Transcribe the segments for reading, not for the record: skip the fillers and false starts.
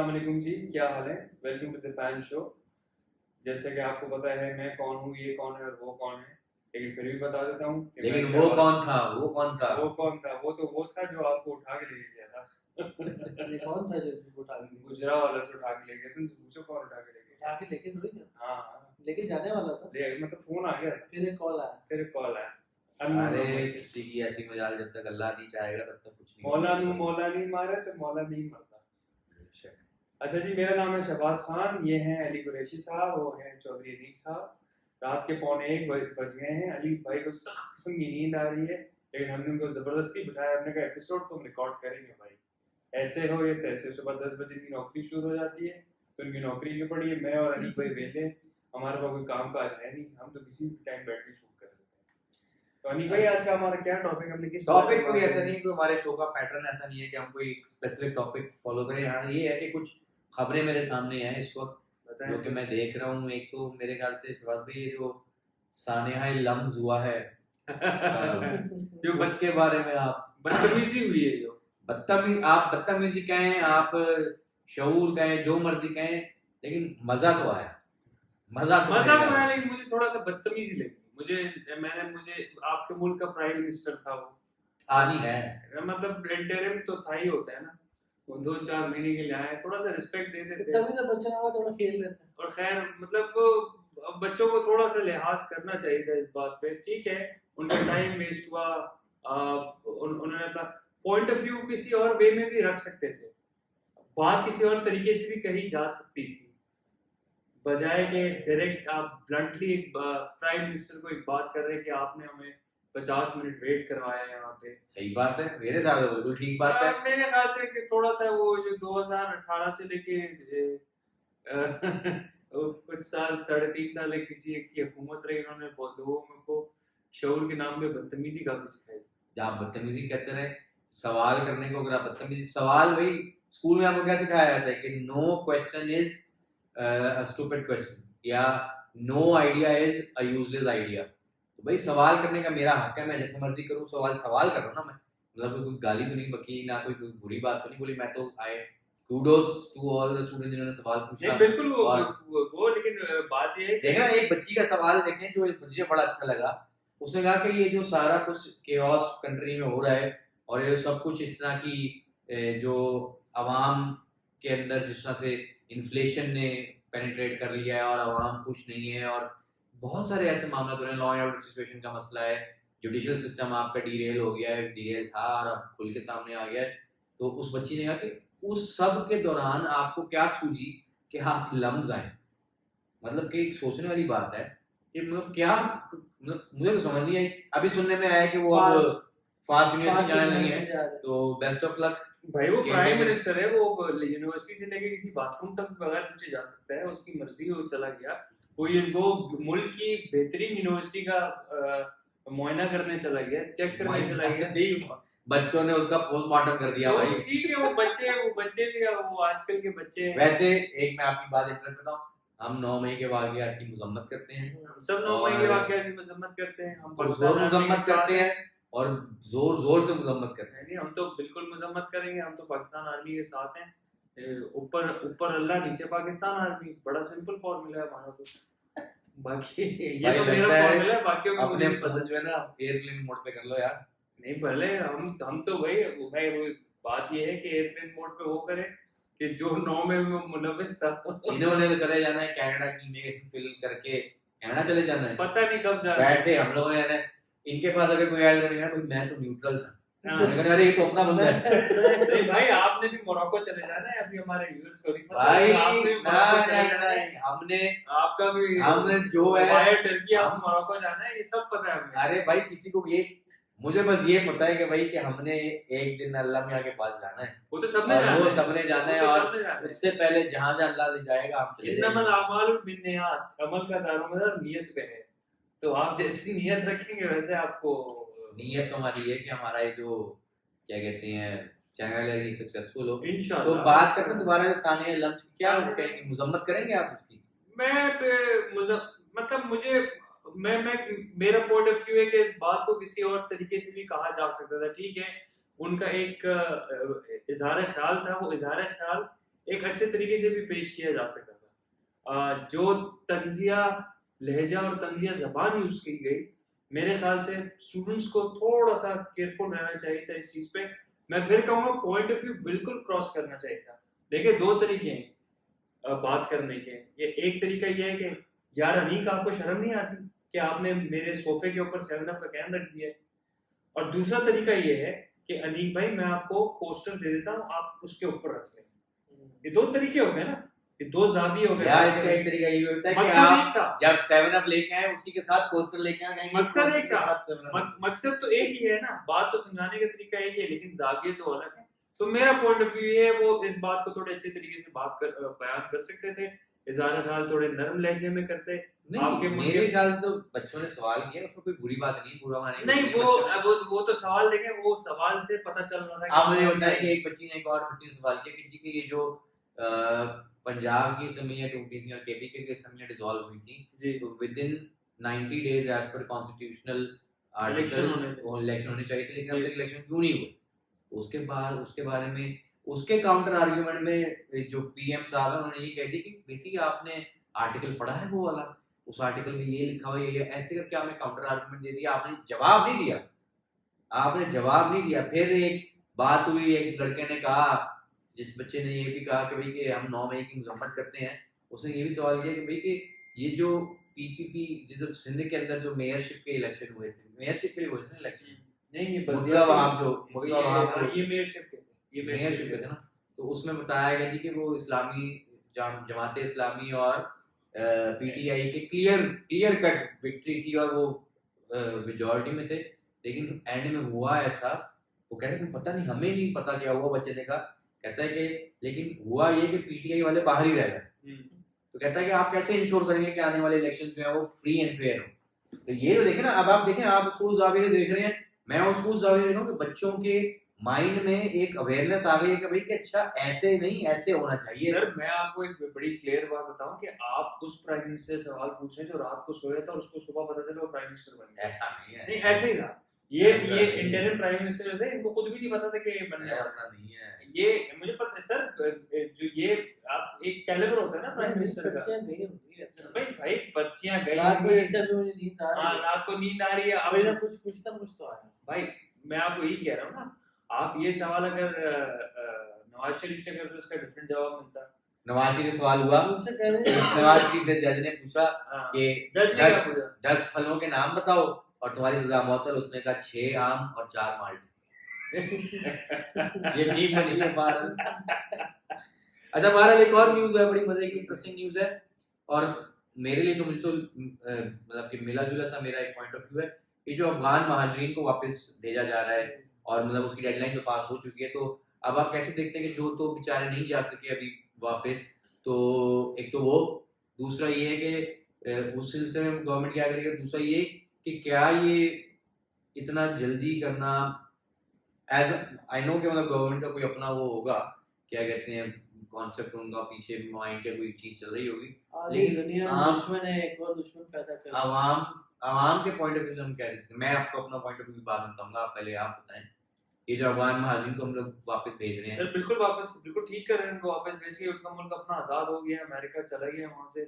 अस्सलाम वालेकुम जी, क्या हाल है? Welcome to the pan show. जैसे कि आपको पता है मैं कौन हूँ, ये कौन है और वो कौन है, लेकिन फिर भी बता देता हूँ कि मैं लेकिन वो शहबाज। कौन था? वो कौन था? वो कौन था? वो तो वो था जो आपको उठा के लेके गया था। ये कौन था जो तुमको उठा के गुजरा वाला से उठा के ले गया। तुमसे पूछो कौन उठा के ले गया? उठा के लेके थोड़ी गया? हाँ हाँ, लेके जाने वाला था, मतलब फोन आ गया था, फिर एक कॉल आया। फिर कॉल आया। अरे किसी की ऐसी मजाल, जब तक अल्लाह नहीं चाहेगा तब तक कुछ नहीं मौला नहीं मारे तो मौला नहीं मरता। अच्छा जी, मेरा नाम है शहबाज खान, ये हैं अली कुरैशी साहब, वो हैं चौधरी अनीक साहब। रात के 1:45 बज गए हैं। अली भाई को सख्त किस्म की नींद आ रही है, लेकिन हमने उनको ज़बरदस्ती बिठाया। हमने कहा एपिसोड तुम रिकॉर्ड करेंगे भाई, ऐसे हो ये तैसे। सुबह 10 बजे की नौकरी शुरू हो जाती है, तो उनकी नौकरी की पड़ी है। मैं और अली भाई वेले, हमारे पास कोई काम काज है नहीं, हम तो किसी भी टाइम बैठ के शूट कर लेते हैं। तो अली भाई, आज का हमारा क्या टॉपिक? हमने किस टॉपिक कोई ऐसा नहीं है, कोई हमारे शो का पैटर्न ऐसा नहीं है कि हम कोई स्पेसिफिक टॉपिक फॉलो करें। हाँ ये है कि कुछ खबरें मेरे सामने हैं इस वक्त जो कि मैं देख रहा हूँ। एक तो मेरे ख्याल से शहबाज भाई ये जो सानेहा लम्स हुआ है जो उसके बारे में आप बदतमीजी हुई है, जो आप बदतमीजी कहें, आप शऊर कहें, जो मर्जी कहें, लेकिन मजा तो आया। मजा तो आया, लेकिन मुझे थोड़ा सा बदतमीजी लगी। मुझे आपके मुल्क का प्राइम मिनिस्टर था, वो आनी है, मतलब इंटरिम तो था ही, होता है ना, वो 2-4 महीने के लिए आए, थोड़ा सा रिस्पेक्ट दे देते। तभी तो बच्चों ने थोड़ा खेल लेते हैं। और खैर मतलब बच्चों को थोड़ा सा लिहाज करना चाहिए था इस बात पे। ठीक है, उनका टाइम वेस्ट हुआ। उन्होंने पॉइंट ऑफ व्यू किसी और वे में भी रख सकते थे, बात किसी और तरीके से भी कही जा सकती थी, बजाय के डायरेक्ट आप ब्लंटली प्राइम मिनिस्टर को एक बात कर रहे हैं कि आपने हमें 50 मिनट वेट करवाया है यहाँ पे। सही बात है, मेरे साथ बिल्कुल ठीक बात है। मेरे ख्याल से कि थोड़ा सा वो जो 2018 से लेके कुछ साल, 3.5 साल किसी एक की हुकूमत रही, उन्होंने लोगों को शऊर के नाम पे बदतमीजी काफी सिखाई। आप बदतमीजी कहते रहे, सवाल करने को अगर आप बदतमीजी, सवाल भाई स्कूल में आपको क्या सिखाया जाता है कि no question is a stupid question या no idea is a useless idea. तो भाई सवाल करने का मेरा हक है, मैं जैसे मर्जी करूँ, सवाल कर रहा हूँ ना। मैं मतलब कोई गाली तो नहीं बकी, ना कोई बुरी बात तो नहीं बोली। मैं तो आई kudos to all the students जिन्होंने सवाल पूछा। बिल्कुल वो लेकिन बात ये है, देखना एक बच्ची का सवाल देखें जो मुझे बड़ा अच्छा लगा। उसने कहा कि ये जो सारा कुछ केओस कंट्री में हो रहा है और ये सब कुछ इस तरह की जो आवाम के अंदर जिस तरह से इन्फ्लेशन ने पेनिट्रेट कर लिया है और आवाम खुश नहीं है और बहुत सारे ऐसे मामला हो रहे हैं, लॉ एंड ऑर्डर सिचुएशन का मसला है, जुडिशियल सिस्टम आपका डीरेल हो गया है, डीरेल था और अब खुल के सामने आ गया है। तो उस बच्ची ने कहा कि उस सब के दौरान आपको क्या सूझी कि आप लम्स आए। मतलब कि एक सोचने वाली बात है कि मतलब क्या, मतलब मुझे तो समझ नहीं आई। अभी सुनने में आया कि वो अब फास्ट यूनिवर्सिटी जाने लगी है, तो बेस्ट ऑफ लक भाई। वो प्राइम मिनिस्टर है, वो यूनिवर्सिटी से लेके किसी बाथरूम तक बगैर पूछे जा सकता है, उसकी मर्जी, वो चला गया। वो मुल्क की बेहतरीन यूनिवर्सिटी का मुआयना करने चला गया, चेक करने चला गया। बच्चों ने उसका पोस्टमार्टम कर दिया भाई। ठीक है, वो बच्चे भी, वो आजकल के बच्चे। वैसे एक मैं आपकी बात इंटरप्ट करता हूँ, हम 9 मई के वाक़यात की मजम्मत करते हैं, हम सब 9 मई के वाक़यात की मजम्मत करते हैं, हम जोर मजम्मत करते हैं और जोर से मजम्मत करते हैं। हम तो बिल्कुल मजम्मत करेंगे, हम तो पाकिस्तान आर्मी के साथ हैं। ऊपर अल्लाह, नीचे पाकिस्तान आर्मी, बड़ा सिंपल फॉर्मूला है हमारा। तो बाकी ये तो मेरा फॉर्मूला है, बाकियों को अपने फोन जो है ना एयरप्लेन मोड पे कर लो यार। नहीं, पहले हम तो भाई वो बात ये है कि एयरप्लेन मोड पे वो करें कि जो 9 में मुलविस था। इन्होंने तो चले जाना है कनाडा की मेल फिल करके, कनाडा चले जाना है, पता नहीं कब जाना है। बैठे हम लोग ने, इनके पास अगर कोई ऐड करेगा भाई मैं तो न्यूट्रल था, अरे ये तो अपना बंदा है। नहीं भाई, आपने भी मोरक्को चले जाना है, अभी हमारे व्यूअर्स को नहीं पता भाई ना, हमने आपका भी हमने जो है वाया टर्की, आप मोरक्को जाना है, ये सब पता है हमें। अरे भाई किसी को ये, मुझे बस ये पता है कि भाई कि हमने एक दिन अल्लाह मियां के पास जाना है, वो तो सबने जाना है, वो सबने जाना है, और उससे पहले जहां जहां अल्लाह ले जाएगा हम चले जाएंगे। इन्नमल अमालु बिन्नियात, अमल का दारोमदार नियत पे है। तो आप जैसी नियत रखेंगे वैसे आपको। नियत हमारी है कि हमारा ये जो क्या कहते हैं चैनल है ये सक्सेसफुल हो इंशाल्लाह। तो बात करते हैं दोबारा से सानिया लम्स की, क्या कहेंगे, मजम्मत करेंगे आप इसकी? मतलब मुझे मेरा पॉइंट ऑफ व्यू है कि इस बात को किसी और तरीके से भी कहा जा सकता था। ठीक है, उनका एक इजहार ख्याल था, वो इजहार ख्याल एक अच्छे तरीके से भी पेश किया जा सकता था। जो तंजिया लहजा और तंजिया जबान यूज की गई, मेरे ख्याल से स्टूडेंट्स को थोड़ा सा केयरफुल रहना चाहिए था इस चीज पे। मैं फिर कहूंगा पॉइंट ऑफ व्यू बिल्कुल क्रॉस करना चाहिए था। देखिए, दो तरीके हैं बात करने के। ये एक तरीका ये है कि यार अनीक, आपको शर्म नहीं आती कि आपने मेरे सोफे के ऊपर 7 अप का कैन रख दिया है? और दूसरा तरीका ये है कि अनीक भाई, मैं आपको पोस्टर दे देता हूँ, आप उसके ऊपर रख लें। ये दो तरीके हो गए ना, ये दो जाविये हो गए। या इसका एक तरीका ये होता है कि मकसद एक आप था। जब 7 अप लेके आए उसी के साथ पोस्टर लेके आ जाएंगे। मकसद एक था। पोस्टर के साथ 7 Up। मकसद तो एक ही है ना, बात तो समझाने का तरीका एक ही है, लेकिन जाविये तो अलग है। तो मेरा पॉइंट ऑफ व्यू ये है, वो इस बात को थोड़े अच्छे तरीके से बयान कर सकते थे, इज़हार ख्याल थोड़े नरम लहजे में करते। नहीं, मेरे ख्याल से तो बच्चों ने सवाल किया, उसमें कोई बुरी बात नहीं, बुरा माने नहीं, वो तो सवाल देखें, वो सवाल से पता चल रहा था। आप मुझे बताएं कि एक बच्ची ने, एक और बच्ची ने सवाल किया कि जी कि ये जो पंजाब की असम्बलियां टूटी थी और केपीके की असम्बलियां डिसॉल्व हुई थी, जी, तो within 90 days as per constitutional election election होने चाहिए थे, लेकिन अब जी। तक इलेक्शन क्यों नहीं हुए? उसके बाद उसके बारे में उसके काउंटर आर्गुमेंट में जो पीएम साहब है उन्होंने ये कह दिया कि बेटी आपने आर्टिकल पढ़ा है वो वाला, उस आर्टिकल में ये लिखा हुआ है, ये ऐसे करके आपने काउंटर आर्गुमेंट दे दिया, आपने जवाब नहीं दिया, आपने जवाब नहीं दिया। फिर एक बात हुई, एक लड़के ने कहा, जिस बच्चे ने ये भी कहा कि भाई कि हम 9 मई की मजम्मत करते हैं, उसने ये भी सवाल किया कि भाई कि ये जो पीपीपी जो सिंध के अंदर जो मेयरशिप के इलेक्शन हुए थे, मेयरशिप के लिए हुए थे ना इलेक्शन, नहीं, ये मुर्तजा वहाब जो ये मेयरशिप के थे, ये मेयरशिप के थे ना, तो उसमें बताया गया जी कि वो इस्लामी जमात इस्लामी और पीटीआई के क्लियर कट विक्ट्री थी और वो मेजॉरिटी में थे, लेकिन एंड में हुआ ऐसा, वो कहते हैं पता नहीं, हमें नहीं पता क्या हुआ, बच्चे ने कहा, कहता है कि लेकिन हुआ ये कि पीटीआई वाले बाहर ही रह गए। तो कहता है कि आप कैसे इंश्योर करेंगे कि आने वाले इलेक्शन जो है वो फ्री एंड फेयर हो? तो ये तो देखें ना, अब आप देखें, आप उसको उस जाविये से देख रहे हैं, मैं उसको उस जाविये से देख रहा हूँ कि बच्चों के माइंड में एक अवेयरनेस आ गई है कि भाई कि अच्छा ऐसे नहीं, ऐसे होना चाहिए। सर, मैं आपको एक बड़ी क्लियर बात बताऊं कि आप उस प्राइम मिनिस्टर से सवाल पूछ रहे हैं जो रात को सोया था और उसको सुबह पता चला वो प्राइम मिनिस्टर बन गया। ऐसा नहीं है, नहीं, ऐसे ही था। ये इंडियन प्राइम मिनिस्टर थे, इनको खुद भी नहीं पता था कि ये बनने वाला ऐसा नहीं है। ये मुझे पता है सर, जो ये आप एक कैलिबर होता है ना प्राइम मिनिस्टर का। पर्चियां गई होंगी ऐसे। भाई पर्चियां गई रात को होंगी। ऐसे भी मुझे नींद आ रही हाँ, है। रात को नींद आ रही है। कोई ना कुछ तो आया। भाई, मैं आपको यही कह रहा हूँ ना, आप ये सवाल अगर नवाज शरीफ से करते तो उसका डिफरेंट जवाब मिलता। नवाज शरीफ से सवाल हुआ, उनसे कह रहे हैं नवाज शरीफ के जज ने पूछा हाँ, कि जज ने क्या 10 पूछा? 10 फलों के नाम बताओ और तुम्हारी सजा मौत है। उसने कहा 6 आम और 4 माल्टे। ये भी बनी है बहरहाल। अच्छा, बहरहाल एक और न्यूज़ है, बड़ी मजे की इंटरेस्टिंग न्यूज़ है, और मेरे लिए तो मुझे तो मतलब कि मिला जुला सा मेरा एक पॉइंट ऑफ व्यू है। ये जो अफगान महाजरीन को वापस भेजा जा रहा है और मतलब उसकी डेडलाइन तो पास हो चुकी है, तो अब आप कैसे देखते हैं कि जो तो बेचारे नहीं जा सके अभी वापस, तो एक तो वो, दूसरा ये है कि उस सिलसिले में गवर्नमेंट क्या करेगी, दूसरा ये कि क्या ये इतना जल्दी करना, एज आई नो कि मतलब गवर्नमेंट का कोई अपना वो होगा, क्या कहते हैं कॉन्सेप्ट, उनका पीछे माइंड के कोई चीज चल रही होगी, लेकिन दुनिया में दुश्मन है, एक और दुश्मन पैदा कर। आवाम के पॉइंट ऑफ व्यू से हम कह देते हैं। मैं आपको अपना पॉइंट ऑफ व्यू बाद में बताऊंगा, आप पहले आप बताएं, ये जो अफगान महाजरीन को हम लोग वापस भेज रहे हैं। सर, बिल्कुल ठीक कर रहे हैं उनको वापस भेज के। उनका मुल्क अपना आजाद हो गया, अमेरिका चला गया, वहां से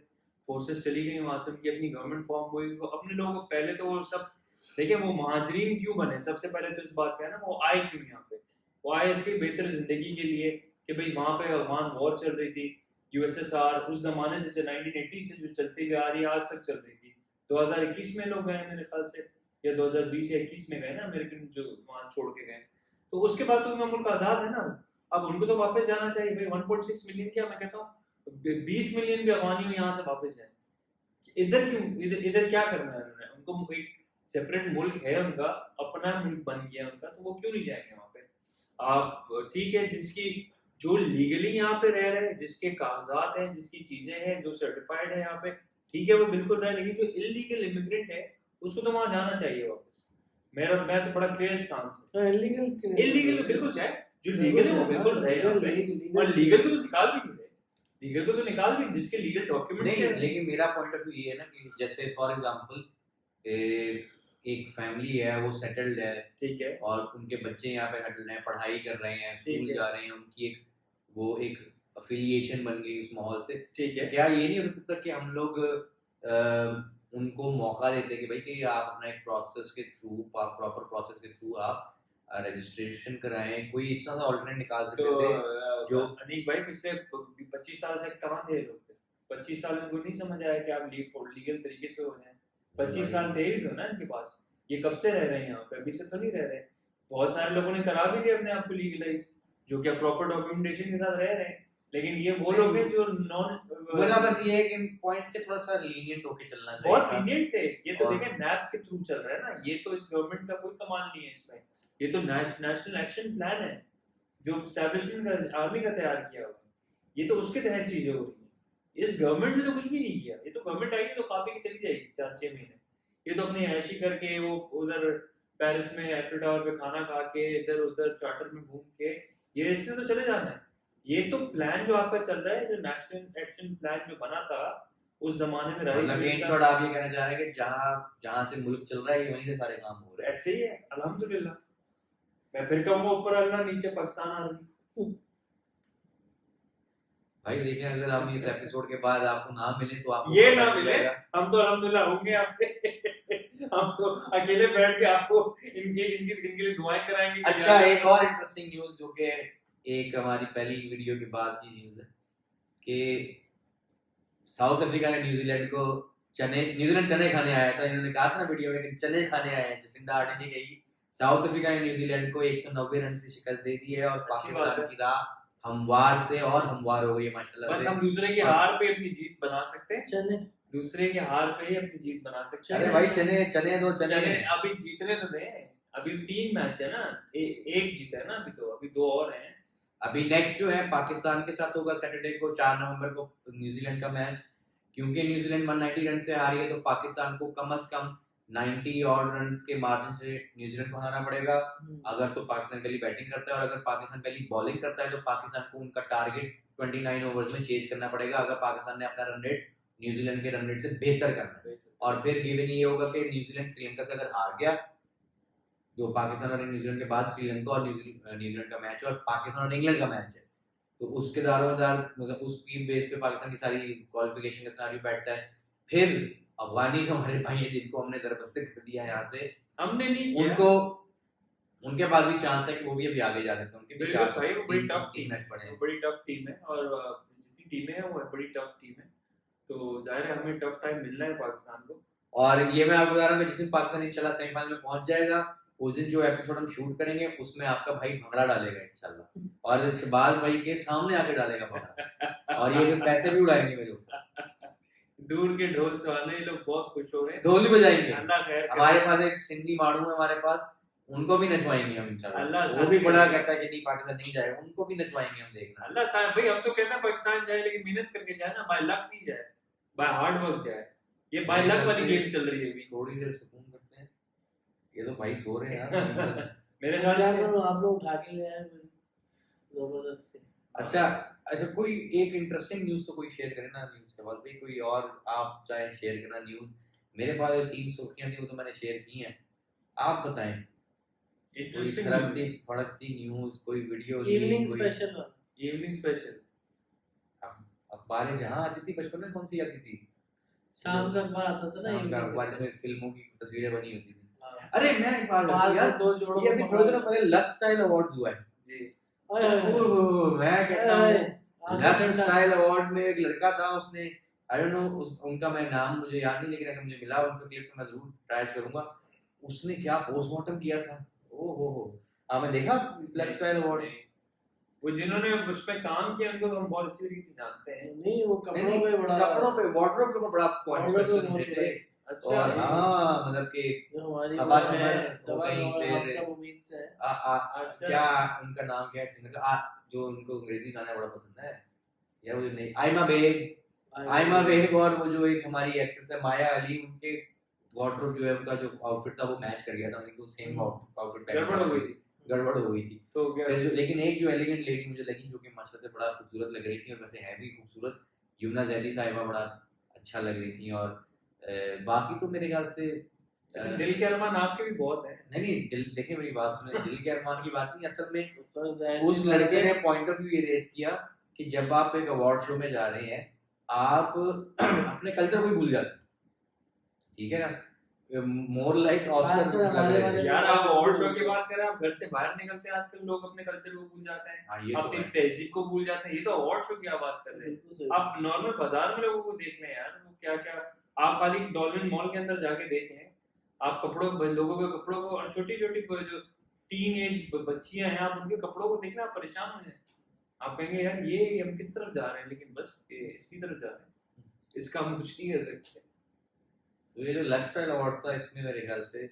फोर्सेस चली गई, वहां से उनकी अपनी गवर्नमेंट फॉर्म हुई, वो अपने लोगों को पहले तो वो सब देखिए, वो महाजरीन क्यों बने, सबसे पहले तो इस बात पे है ना, वो आए क्यों यहाँ पे? वो आए इसकी बेहतर जिंदगी के लिए कि भाई वहां पे अफगान वॉर चल रही थी, यूएसएसआर उस जमाने से 1980 से जो चलती हुई आ रही है आज तक चल रही थी। 2021 में लोग गए मेरे ख्याल से, या 2020 या 21 में गए ना अमेरिकन, जो वहां छोड़ के गए। तो उसके बाद तो उनका मुल्क आजाद है ना, अब उनको तो वापस जाना चाहिए भाई। 1.6 मिलियन क्या, मैं कहता हूँ 20 मिलियन भी अफगानी यहाँ से वापस जाए। इधर क्यों, इधर क्या करना है उन्होंने? उनको एक सेपरेट मुल्क है उनका, अपना मुल्क बन गया उनका, तो वो क्यों नहीं जाएंगे वहाँ पे? आप ठीक है, जिसकी जो लीगली यहाँ पे रह रहे हैं, जिसके कागजात हैं, जिसकी चीजें हैं, जो सर्टिफाइड है यहाँ पे, ठीक है, वो बिल्कुल रहे, लेकिन जो इलीगल इमिग्रेंट है उसको तो वहाँ जाना चाहिए वापस। मैं तो बड़ा क्लियर स्टांस है, इलीगल बिल्कुल जाए, जो लीगल है वो बिल्कुल रहे यहाँ पे, और लीगल को तो निकाल भी नहीं रहे, लीगल को तो निकाल भी, जिसके लीगल डॉक्यूमेंट्स नहीं, हैं। लेकिन मेरा पॉइंट ऑफ व्यू ये है ना कि जैसे फॉर एग्जांपल एक फैमिली है, वो सेटल्ड है, ठीक है, और उनके बच्चे यहाँ पे सेटल्ड हैं, पढ़ाई कर रहे हैं, स्कूल है। जा रहे हैं, उनकी एक अफिलिएशन बन गई उस माहौल से। ठीक है। क्या ये नहीं होता तब तक कि हम लोग उनको मौका देते कि भाई कि आप अपना एक प्रोसेस के थ्रू, प्रॉपर प्रोसेस के थ्रू आप रजिस्ट्रेशन कराएं, कोई इस तरह का ऑल्टरनेट निकाल सकते तो थे जो अनीक भाई पिछले 25 साल से कहाँ थे लोग? 25 साल में कोई नहीं समझ आया कि आप लीगल तरीके से हो जाए। 25 साल थे ही तो ना इनके पास। ये कब से रह रहे हैं यहाँ पे? अभी से तो नहीं रह रहे। बहुत सारे लोगों ने करा भी लिया अपने आप को लीगलाइज, जो कि प्रॉपर डॉक्यूमेंटेशन के साथ रह रहे हैं। लेकिन ये वो लोग हैं जो मेरा बस ये है कि पॉइंट के थोड़ा सा लीनियंट होके चलना चाहिए बहुत था। लीनियंट थे। ये तो देखें नैप के थ्रू चल रहा है ना, ये तो इस गवर्नमेंट का कोई कमाल नहीं है इसमें। ये तो नेशनल एक्शन प्लान है जो एस्टैब्लिशमेंट आर्मी का तैयार किया हुआ है। ये तो उसके तहत चीजें हो रही हैं। इस गवर्नमेंट ने तो कुछ भी नहीं किया। ये तो गवर्नमेंट आएगी तो काफी की चली जाएगी 4-6 महीने। ये तो अपनी ऐशी करके वो उधर पेरिस में एफिल टावर पे खाना खा के इधर उधर चार्टर में घूम के ये इससे तो चले जाना है। ये तो प्लान जो आपका चल रहा है, जो नेशनल एक्शन प्लान जो बना था उस जमाने में मतलब इन शॉर्ट आप ये कहना चाह रहे हैं कि जहां से मुल्क चल रहा है वहीं से सारे काम हो रहे हैं। ऐसे ही है अल्हम्दुलिल्लाह। मैं फिर कहूंगा ऊपर अल्लाह नीचे पाकिस्तान आर्मी। भाई देखें, अगर हम इस एपिसोड के बाद आपको ना मिले तो आपको ये ना मिले, हम तो अल्हम्दुलिल्लाह होंगे आपके। हम तो अकेले बैठ के आपको इनके लिए दुआएं कराएंगे। अच्छा, एक और इंटरेस्टिंग न्यूज़ जो कि एक हमारी पहली वीडियो के बाद की न्यूज़ है कि साउथ अफ्रीका ने न्यूजीलैंड चने खाने आया था। इन्होंने कहा था ना वीडियो में कि चने खाने आए हैं। जसिंडा आर्डर्न ने कही साउथ अफ्रीका ने न्यूजीलैंड को 190 रन से शिकस्त दे दी है और पाकिस्तान की राह हमवार से और हमवार हो गई है माशाल्लाह बस से। हम दूसरे की हार पे अपनी जीत बना सकते हैं। चने दूसरे के हार पे ही अपनी जीत बना सकते हैं। अरे भाई चने दो चने अभी जीतने तो दें। अभी 3 मैच है ना, एक जीता है ना अभी, तो अभी 2 और हैं। अभी नेक्स्ट जो है पाकिस्तान के साथ होगा सैटरडे को 4 नवंबर को न्यूजीलैंड का मैच। क्योंकि न्यूजीलैंड 190 रन से हारी है तो पाकिस्तान को कम से कम 90 और रन के मार्जिन से न्यूजीलैंड को हराना पड़ेगा। अगर तो पाकिस्तान पहली बैटिंग करता है और अगर पाकिस्तान पहली बॉलिंग करता है तो पाकिस्तान को उनका टारगेट 29 ओवर्स में चेज करना पड़ेगा। अगर पाकिस्तान ने अपना रन रेट न्यूजीलैंड के रन रेट से बेहतर करना है और फिर गिवन ये होगा कि न्यूजीलैंड श्रीलंका से अगर हार गया तो पाकिस्तान और न्यूजीलैंड के बाद श्रीलंका और न्यूजीलैंड का मैच है और पाकिस्तान और इंग्लैंड का मैच है। तो उसके दारोमदार मतलब उस टीम बेस पे पाकिस्तान की सारी क्वालिफिकेशन का सिनेरियो बैठता है। फिर अफगानी जो हमारे भाई हैं जिनको हमने दरबस्तर कर दिया यहाँ से, हमने नहीं किया, उनको उनके पास भी चांस है कि वो भी अभी आगे जा सकते हैं। उनके भी चार भाई वो बड़ी टफ टीम मैच पड़े हैं। बड़ी टफ टीम है और जितनी टीमें हैं वो बड़ी टफ टीम है। तो जाहिर है हमें टफ टाइम मिलना है पाकिस्तान को। और ये मैं आपको बता रहा हूँ जिस दिन पाकिस्तान इंशाल्लाह सेमीफाइनल में पहुंच जाएगा उस दिन जो एपिसोड हम शूट करेंगे उसमें आपका भाई भंगड़ा डालेगा इंशाल्लाह और शहबाज भाई के सामने आके डालेगा भंगड़ा और ये फिर पैसे भी उड़ाएंगे मेरे ऊपर। दूर के ढोल सवाने ये लोग बहुत खुश हो रहे हैं। ढोल भी बजाएंगे। अल्लाह खैर करे। हमारे पास एक सिंधी माड़ू है हमारे पास, उनको भी नचवाएंगे हम इंशाल्लाह। अल्लाह वो साथ भी बड़ा करे। कहता है कि नहीं पाकिस्तान नहीं जाएगा, उनको भी नचवाएंगे हम, देखना। अल्लाह साहब भाई हम तो कहते हैं पाकिस्तान जाए लेकिन मेहनत करके जाए ना, बाय लक नहीं जाए, बाय हार्ड वर्क जाए। ये बाय लक वाली गेम चल रही है अभी। थोड़ी देर सुकून करते हैं। ये तो भाई सो रहे हैं यार। मेरे ख्याल से आप लोग उठा के ले आए जबरदस्ती। अच्छा कोई एक इंटरेस्टिंग न्यूज़ तो कोई शेयर करे ना न्यूज़ से बाद भाई, कोई और आप चाहे शेयर करना न्यूज़। मेरे पास 3 सुर्खियां थी वो तो मैंने शेयर की हैं, आप बताएं। इंटरेस्टिंग फड़कती न्यूज़, कोई video, evening special evening special अखबारें जहां आती थी बचपन में, कौन सी आती थी? शाम का अखबार आता था ना, शाम का evening अखबार special। में फिल्मों की तस्वीरें बनी होती थी। हाँ। अरे मैं एक बार बाल यार, दो जोड़ों ये अभी को थोड़े पकड़ा। दिनों पहले लक्स स्टाइल अवार्ड्स हुआ है जी। ओह, मैं कहता हूँ लक्स स्टाइल अवार्ड्स में एक लड़का था, उसने आई डोंट नो उनका मैं नाम मुझे याद नहीं, लेकिन अगर मुझे मिला उनका क्लिप तो मैं जरूर ट्राई करूंगा। उसने क्या पोस्टमार्टम किया था, ओ हो आपने देखा लक्स स्टाइल अवार्ड? वो जिन्होंने उस पे काम किया उनको हम बहुत अच्छी तरीके से जानते हैं। नहीं वो कपड़ों पे बड़ा, कपड़ों पे वार्डरोब के ऊपर बड़ा क्वेश्चन थे। अच्छा और हाँ मतलब कि जो हमारी सभा वो है, खबर हो सभा गई खबर हम फिर सब उम्मीद से है। अच्छा। क्या उनका नाम क्या है सिंगर का, जो उनको अंग्रेजी गाना बड़ा पसंद है यार, वो नहीं आयमा बेग और वो जो एक हमारी एक्ट्रेस है माया अली, उनके वार्डरोब जो है उनका जो आउटफिट था वो मैच कर गया था, उनको सेम आउटफिट गड़बड़ हो गई थी। तो क्या लेकिन एक जो एलिगेंट लेडी मुझे लगी जो कि माशाल्लाह से बड़ा खूबसूरत लग रही थी और वैसे है भी खूबसूरत, यमुना जैदी साहिबा बड़ा अच्छा लग रही थी। और बाकी तो मेरे ख्याल से दिल के अरमान आपके भी बहुत हैं। नहीं दिल, देखिए मेरी बात सुने, दिल के अरमान की बात नहीं, असल में तो सर उस लड़के ने पॉइंट ऑफ व्यू ये रेज किया कि जब आप एक अवार्ड शो में जा रहे हैं आप अपने कल्चर को ही भूल जाते हैं, ठीक है ना, मोर लाइक ऑस्कर खासकर हमारे वाले यार आप अवार्ड शो की बात करें, आप घर से बाहर निकलते हैं आजकल लोग अपने कल्चर को भूल जाते हैं, हाँ ये तो अपनी है। तहजीब को भूल जाते हैं। ये तो अवार्ड शो की आप बात कर रहे हैं। बिल्कुल सही। आप नॉर्मल बाजार में लोगों को देख लें यार, वो क्या क्या, आप खाली डॉल्फिन मॉल के अंदर जाके देख लें, आप लोगों के कपड़ों को, और छोटी छोटी जो टीन एज बच्चियां हैं, आप उनके कपड़ों को देखना आप परेशान हो जाए, आप कहेंगे यार ये हम किस तरफ जा रहे हैं, लेकिन बस ये इसी तरफ जा रहे हैं, इसका हम कुछ नहीं कर सकते। तो ये जो लक्सटाइल अवार्ड था इसमें मेरे ख्याल से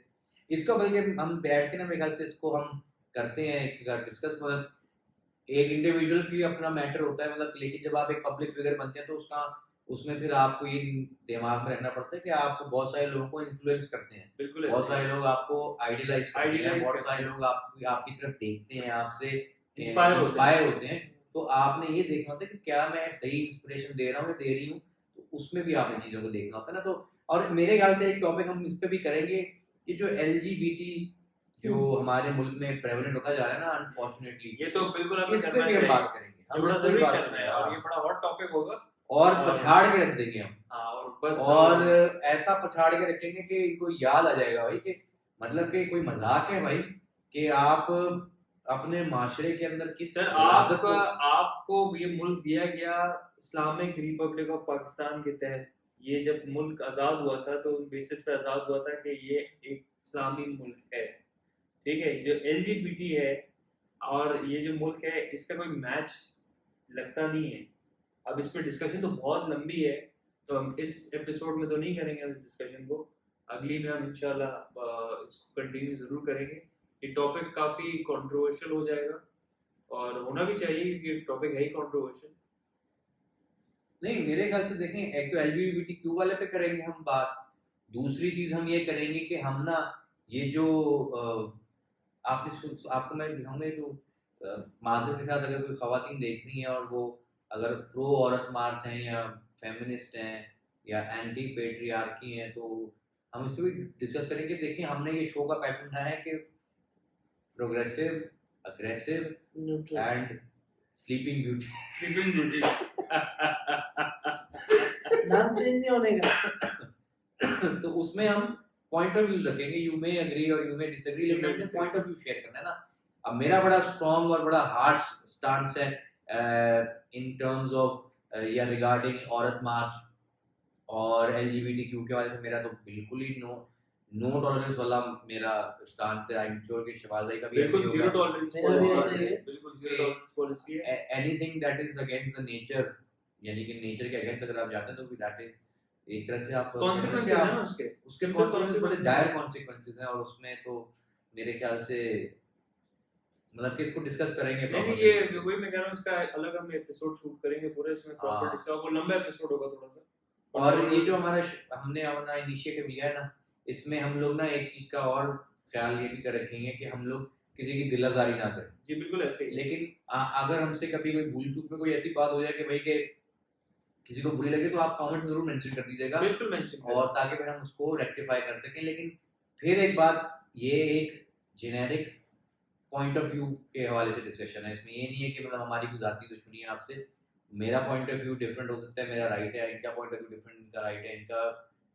इसका, बल्कि हम बैठ के ना मेरे ख्याल से इसको हम करते हैं एक जगह डिस्कस, मतलब एक इंडिविजुअल की अपना मैटर होता है, मतलब लेकिन जब आप एक पब्लिक फिगर बनते हैं तो उसका उसमें फिर आपको ये दिमाग में रखना पड़ता है कि आप बहुत सारे लोगों को इन्फ्लुएंस करते हैं, बिल्कुल बहुत ऐसे सारे लोग आपको आइडियलाइज करते हैं, Idealize बहुत करते सारे लोग आपकी तरफ देखते हैं, आपसे इंस्पायर होते हैं। तो आपने ये देखना होता है कि क्या मैं सही इंस्पिरेशन दे रहा हूँ या दे रही हूँ, तो उसमें भी आपने चीज़ों को देखना होता है ना। तो और मेरे ख्याल से एक टॉपिक हम इस पे भी करेंगे कि जो LGBT जो हमारे मुल्क में प्रेवलेंट होता जा रहा है ना, अनफॉर्चुनेटली ये तो बिल्कुल हमें इस पे करना भी हम चाहिए, बात करेंगे, ये हम बड़ा इस पे भी जरूरी बात करना है करेंगे, और हाँ। ये बड़ा हॉट टॉपिक होगा। और पछाड़ के रख देंगे हम, हाँ, और बस और ऐसा पछाड़ के रखेंगे कि इनको याद आ जाएगा भाई कि मतलब कि कोई मजाक है भाई कि आप अपने माशरे के अंदर किस सर विरासत को आपको ये मुल्क दिया गया इस्लामिक रिपब्लिक ऑफ पाकिस्तान के तहत। ये जब मुल्क आज़ाद हुआ था तो बेसिस पे आज़ाद हुआ था कि ये एक इस्लामी मुल्क है, ठीक है। जो LGBT है और ये जो मुल्क है इसका कोई मैच लगता नहीं है। अब इस पर डिस्कशन तो बहुत लंबी है, तो हम इस एपिसोड में तो नहीं करेंगे हम इस डिस्कशन को, अगली में हम इंशाल्लाह इसको कंटिन्यू ज़रूर करेंगे। ये टॉपिक काफ़ी कंट्रोवर्शियल हो जाएगा और होना भी चाहिए क्योंकि टॉपिक है ही कंट्रोवर्शियल। नहीं, मेरे ख्याल से देखें, एक तो LGBTQ वाले पे करेंगे हम बात, दूसरी चीज हम ये करेंगे कि हम ना ये जो आपको मैं दिखाऊंगा जो माजर के साथ अगर कोई खवातीन देख रही हैं और वो अगर प्रो औरत मार्च हैं या फेमिनिस्ट हैं या एंटी पेट्रियार्की हैं, तो हम इस पर भी डिस्कस करेंगे। देखिए हमने ये शो का पैटर्न उठाया है कि progressive, aggressive neutral. And sleeping beauty. Sleeping beauty नाम चेंज नहीं होने का। तो उसमें हम पॉइंट ऑफ व्यूज रखेंगे, यू मे एग्री और यू मे डिसएग्री, लेकिन may हमने disagree. Point of view share करना है ना। अब मेरा बड़ा स्ट्रॉन्ग और बड़ा हार्ड स्टांस है इन टर्म्स ऑफ या रिगार्डिंग औरत मार्च और LGBTQ के वाले से मेरा तो बिल्कुल ही नो टॉलरेंस वाला मेरा स्टांस है। आई एम श्योर कि शहबाज भाई का भी बिल्कुल जीरो टॉलरेंस मेरा भी पॉलिसी ऐसा ही है, है। बिल्कुल जीरो टॉलरेंस पॉलिसी है। Anything that is against the nature, यानी कि नेचर के अगेंस्ट अगर आप जाते हैं तो दैट इज एक तरह से आप कॉन्सिक्वेंसेस है ना उसके उसके कॉन्सिक्वेंसेस बड़े डायर कॉन्सिक्वेंसेस हैं, और उसमें तो मेरे ख्याल से मतलब कि इसको डिस्कस करेंगे नहीं proper ये तरीके से। वही मैं कह रहा हूँ, इसका अलग हम एपिसोड शूट करेंगे पूरा, इसमें प्रॉपर हाँ। डिस्कस, वो लंबा एपिसोड होगा थोड़ा सा। और ये जो हमने अपना इनिशिएटिव लिया है ना, इसमें हम लोग ना एक चीज का और ख्याल ये भी कर रखेंगे कि हम लोग किसी की दिल आजारी ना करें। जी बिल्कुल ऐसे ही। लेकिन अगर हमसे कभी कोई भूल चूक में कोई ऐसी बात हो जाए कि भाई के किसी को बुरी लगे, तो आप कमेंट जरूर मेंशन कर दीजिएगा, बिल्कुल मेंशन और ताकि फिर हम उसको रेक्टिफाई कर सकें। लेकिन फिर एक बात, ये एक जेनेरिक पॉइंट ऑफ व्यू के हवाले से डिस्कशन है, इसमें ये नहीं है कि मतलब हमारी कोई जाती दुश्मनी है आपसे। मेरा पॉइंट ऑफ व्यू डिफरेंट हो सकता है, मेरा राइट है, इनका पॉइंट ऑफ व्यू डिफरेंट, इनका राइट है, इनका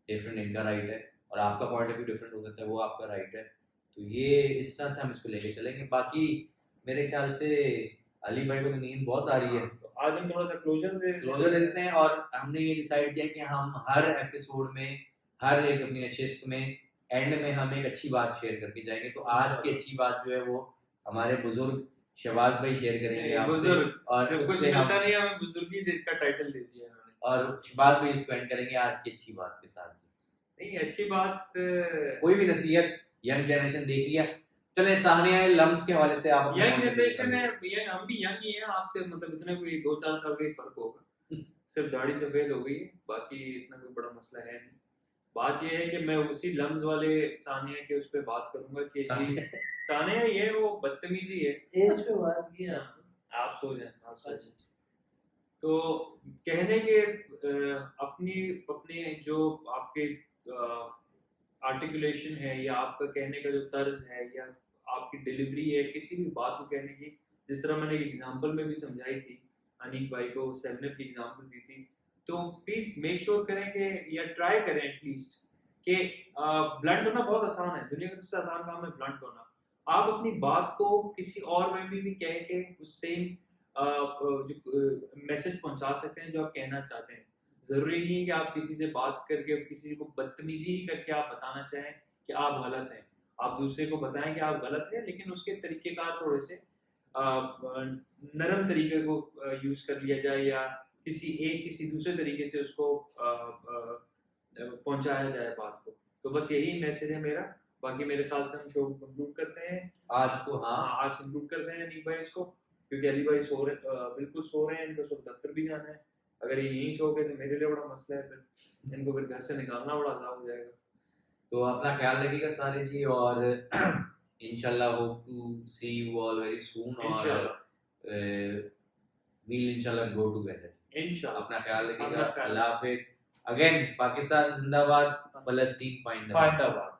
डिफरेंट, इनका राइट है, और आपका पॉइंट ऑफ व्यू डिफरेंट हो सकता है, वो आपका राइट है। तो ये इस तरह से हम इसको लेके चलेंगे। बाकी मेरे ख्याल से अली भाई को तो नींद बहुत आ रही है, तो आज हम थोड़ा सा क्लोजर दे देते हैं। और हमने ये डिसाइड किया कि हम हर एपिसोड में, हर एक अपनी नशिस्त में एंड में हम एक अच्छी बात शेयर करके जाएंगे। तो आज की अच्छी बात जो है वो हमारे बुजुर्ग शहबाज भाई शेयर करेंगे आपसे, बुजुर्ग, और कुछ उससे हम मिलता नहीं, हमें बुजुर्गी का टाइटल दे दिया उन्होंने। और शहबाज भाई इसको एंड करेंगे आज की अच्छी बात के साथ। नहीं अच्छी बात, कोई भी नसीहत यंग जनरेशन देख लिया, चले साहनिया लम्स के हवाले से आप अपना young point of view generation है, बताइए। हम भी यंग ही हैं आपसे, मतलब इतना कोई 2-4 साल का ही फर्क होगा, सिर्फ दाढ़ी सफेद हो गई, बाकी इतना कोई बड़ा मसला है नहीं। बात यह है कि मैं उसी लम्स वाले सानिया के उस पर बात करूंगा कि सानिया ये वो बदतमीजी है। एज पे बात की है आपने। आप सो जाएं, आप सो जाएं। अच्छा। तो कहने के अपनी अपने जो आपके आर्टिकुलेशन है या आपका कहने का जो तर्ज है या आपकी डिलीवरी है किसी भी बात को कहने की, जिस तरह मैंने एक एग्जांपल में भी समझाई थी, अनीक भाई को 7 की एग्जांपल दी थी, तो प्लीज मेक श्योर करें कि या ट्राई करें एटलीस्ट कि ब्लंट होना बहुत आसान है, दुनिया का सबसे आसान काम है ब्लंट होना। आप अपनी बात को किसी और में भी कह के उस सेम जो मैसेज पहुंचा सकते हैं जो आप कहना चाहते हैं। जरूरी नहीं है कि आप किसी से बात करके किसी को बदतमीजी करके आप बताना चाहें कि आप गलत हैं। आप दूसरे को बताएं कि आप गलत हैं, लेकिन उसके तरीकेकार थोड़े से नरम तरीके को यूज कर लिया जाए, या किसी दूसरे तरीके से उसको पहुंचाया जाए बात को। तो बस यही मैसेज है मेरा। बाकी मेरे ख्याल से हम शो को कंक्लूड करते हैं आज को। हाँ, आज कंक्लूड करते हैं अनीक भाई इसको, क्योंकि अली भाई बिल्कुल सो रहे हैं, इनको सुबह दफ्तर भी जाना है। अगर ये यहीं सो गए तो मेरे लिए बड़ा मसला है, फिर इनको फिर घर से निकालना बड़ा आसान हो जाएगा। तो अपना ख्याल रखिएगा सारे जी, और इंशाल्लाह hope to see you all very soon, और वील इंशाल्लाह गो टुगेदर इंशाल्लाह। अपना ख्याल रखिएगा। अपना ख्याल अल्लाह हाफिज। अगेन पाकिस्तान जिंदाबाद, फलस्तीन पाइंदाबाद। फायदाबाद।